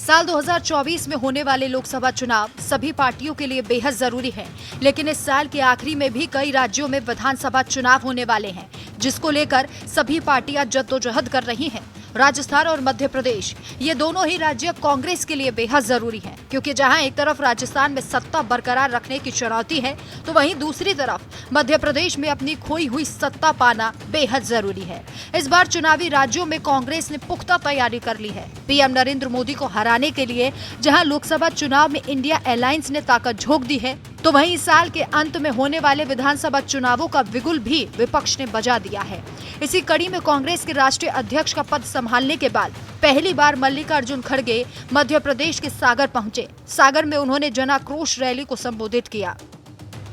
साल 2024 में होने वाले लोकसभा चुनाव सभी पार्टियों के लिए बेहद जरूरी है, लेकिन इस साल के आखिरी में भी कई राज्यों में विधानसभा चुनाव होने वाले हैं, जिसको लेकर सभी पार्टियां जद्दोजहद कर रही हैं। राजस्थान और मध्य प्रदेश, ये दोनों ही राज्य कांग्रेस के लिए बेहद जरूरी हैं, क्योंकि जहां एक तरफ राजस्थान में सत्ता बरकरार रखने की चुनौती है, तो वहीं दूसरी तरफ मध्य प्रदेश में अपनी खोई हुई सत्ता पाना बेहद जरूरी है। इस बार चुनावी राज्यों में कांग्रेस ने पुख्ता तैयारी कर ली है। पीएम नरेंद्र मोदी को हराने के लिए जहां लोकसभा चुनाव में इंडिया अलायंस ने ताकत झोंक दी है, तो वहीं इस साल के अंत में होने वाले विधानसभा चुनावों का बिगुल भी विपक्ष ने बजा दिया है। इसी कड़ी में कांग्रेस के राष्ट्रीय अध्यक्ष का पद संभालने के बाद पहली बार मल्लिकार्जुन खड़गे मध्य प्रदेश के सागर पहुंचे। सागर में उन्होंने जनाक्रोश रैली को संबोधित किया।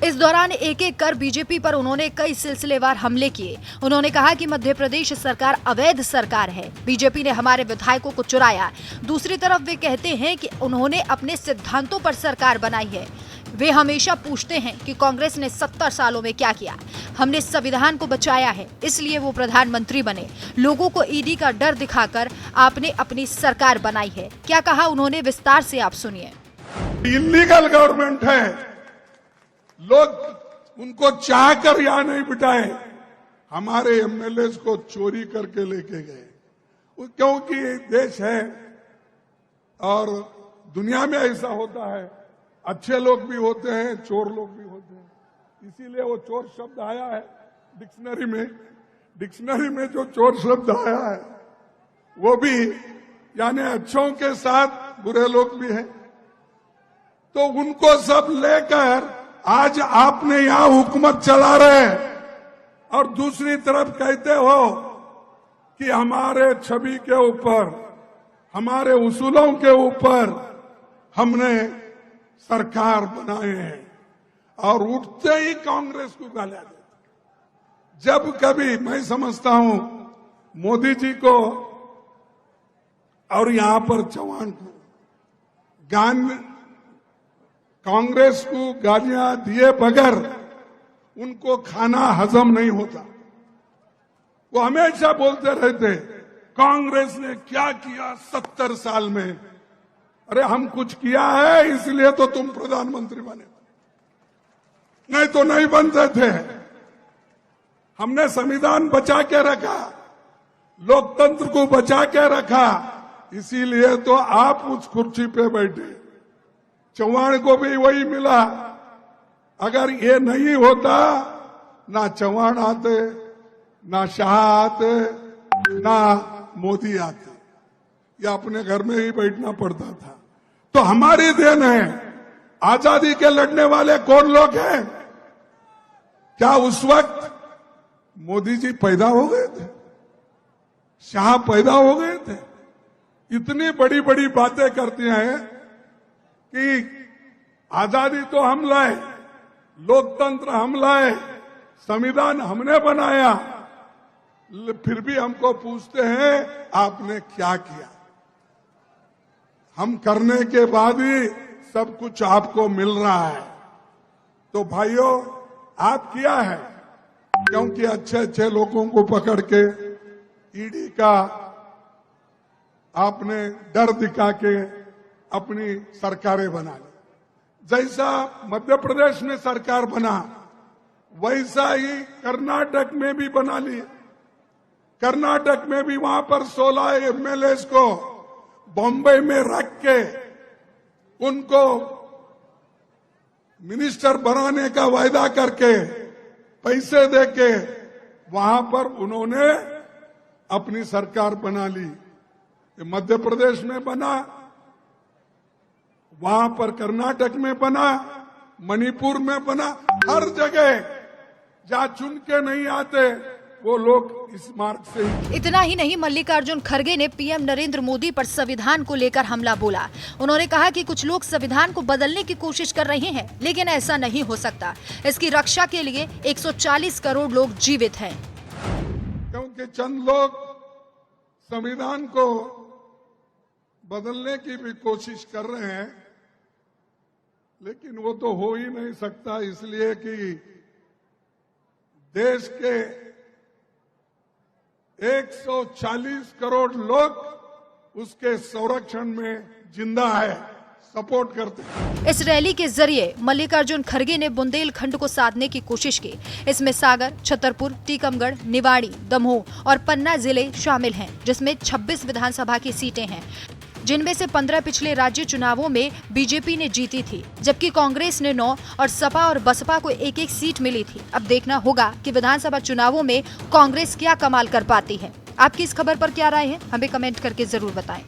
इस दौरान एक एक कर बीजेपी पर उन्होंने कई सिलसिलेवार हमले किए। उन्होंने कहा कि मध्य प्रदेश सरकार अवैध सरकार है, बीजेपी ने हमारे विधायकों को चुराया। दूसरी तरफ वे कहते हैं कि उन्होंने अपने सिद्धांतों पर सरकार बनाई है। वे हमेशा पूछते हैं कि कांग्रेस ने 70 सालों में क्या किया। हमने संविधान को बचाया है, इसलिए वो प्रधानमंत्री बने। लोगों को ईडी का डर दिखाकर आपने अपनी सरकार बनाई है। क्या कहा उन्होंने, विस्तार से आप सुनिए। इलीगल गवर्नमेंट है, लोग उनको चाह कर यहां नहीं बिठाए, हमारे एमएलए को चोरी करके लेके गए। क्योंकि देश है और दुनिया में ऐसा होता है, अच्छे लोग भी होते हैं, चोर लोग भी होते हैं। इसीलिए वो चोर शब्द आया है डिक्शनरी में जो चोर शब्द आया है वो भी यानी अच्छों के साथ बुरे लोग भी हैं। तो उनको सब लेकर आज आपने यहां हुकूमत चला रहे हैं और दूसरी तरफ कहते हो कि हमारे छवि के ऊपर, हमारे उसूलों के ऊपर हमने सरकार बनाए हैं और उठते ही कांग्रेस को गालियां देते। जब कभी मैं समझता हूं मोदी जी को और यहां पर चौहान को कांग्रेस को गालियां दिए बगैर उनको खाना हजम नहीं होता। वो हमेशा बोलते रहते कांग्रेस ने क्या किया 70 साल में। अरे हम कुछ किया है इसलिए तो तुम प्रधानमंत्री बने, नहीं तो नहीं बनते थे। हमने संविधान बचा के रखा, लोकतंत्र को बचा के रखा, इसीलिए तो आप उस कुर्सी पे बैठे। चौहान को भी वही मिला। अगर ये नहीं होता ना चौहान आते, ना शाह आते, ना मोदी आते, या अपने घर में ही बैठना पड़ता था। तो हमारी देन है। आजादी के लड़ने वाले कौन लोग हैं? क्या उस वक्त मोदी जी पैदा हो गए थे? शाह पैदा हो गए थे? इतनी बड़ी बड़ी बातें करती हैं कि आजादी तो हम लाए, लोकतंत्र हम लाए, संविधान हमने बनाया, फिर भी हमको पूछते हैं आपने क्या किया। हम करने के बाद ही सब कुछ आपको मिल रहा है। तो भाइयों, आप किया है, क्योंकि अच्छे अच्छे लोगों को पकड़ के ईडी का आपने डर दिखा के अपनी सरकारें बना ली। जैसा मध्य प्रदेश में सरकार बना, वैसा ही कर्नाटक में भी बना ली। कर्नाटक में भी वहां पर 16 एमएलए को बॉम्बे में रख के उनको मिनिस्टर बनाने का वायदा करके पैसे देके वहां पर उन्होंने अपनी सरकार बना ली। मध्य प्रदेश में बना, वहां पर कर्नाटक में बना, मणिपुर में बना, हर जगह जहां चुन के नहीं आते वो लोग इस मार्ग से। इतना ही नहीं, मल्लिकार्जुन खड़गे ने पीएम नरेंद्र मोदी पर संविधान को लेकर हमला बोला। उन्होंने कहा कि कुछ लोग संविधान को बदलने की कोशिश कर रहे हैं, लेकिन ऐसा नहीं हो सकता। इसकी रक्षा के लिए 140 करोड़ लोग जीवित हैं। क्योंकि चंद लोग संविधान को बदलने की भी कोशिश कर रहे हैं, लेकिन वो तो हो ही नहीं सकता, इसलिए कि देश के 140 करोड़ लोग उसके संरक्षण में जिंदा है, सपोर्ट करते हैं। इस रैली के जरिए मल्लिकार्जुन खड़गे ने बुंदेलखंड को साधने की कोशिश की। इसमें सागर, छतरपुर, टीकमगढ़, निवाड़ी, दमोह और पन्ना जिले शामिल हैं, जिसमें 26 विधानसभा की सीटें हैं, जिनमें से 15 पिछले राज्य चुनावों में बीजेपी ने जीती थी, जबकि कांग्रेस ने 9 और सपा और बसपा को एक एक सीट मिली थी। अब देखना होगा कि विधानसभा चुनावों में कांग्रेस क्या कमाल कर पाती है। आपकी इस खबर पर क्या राय है, हमें कमेंट करके जरूर बताएं।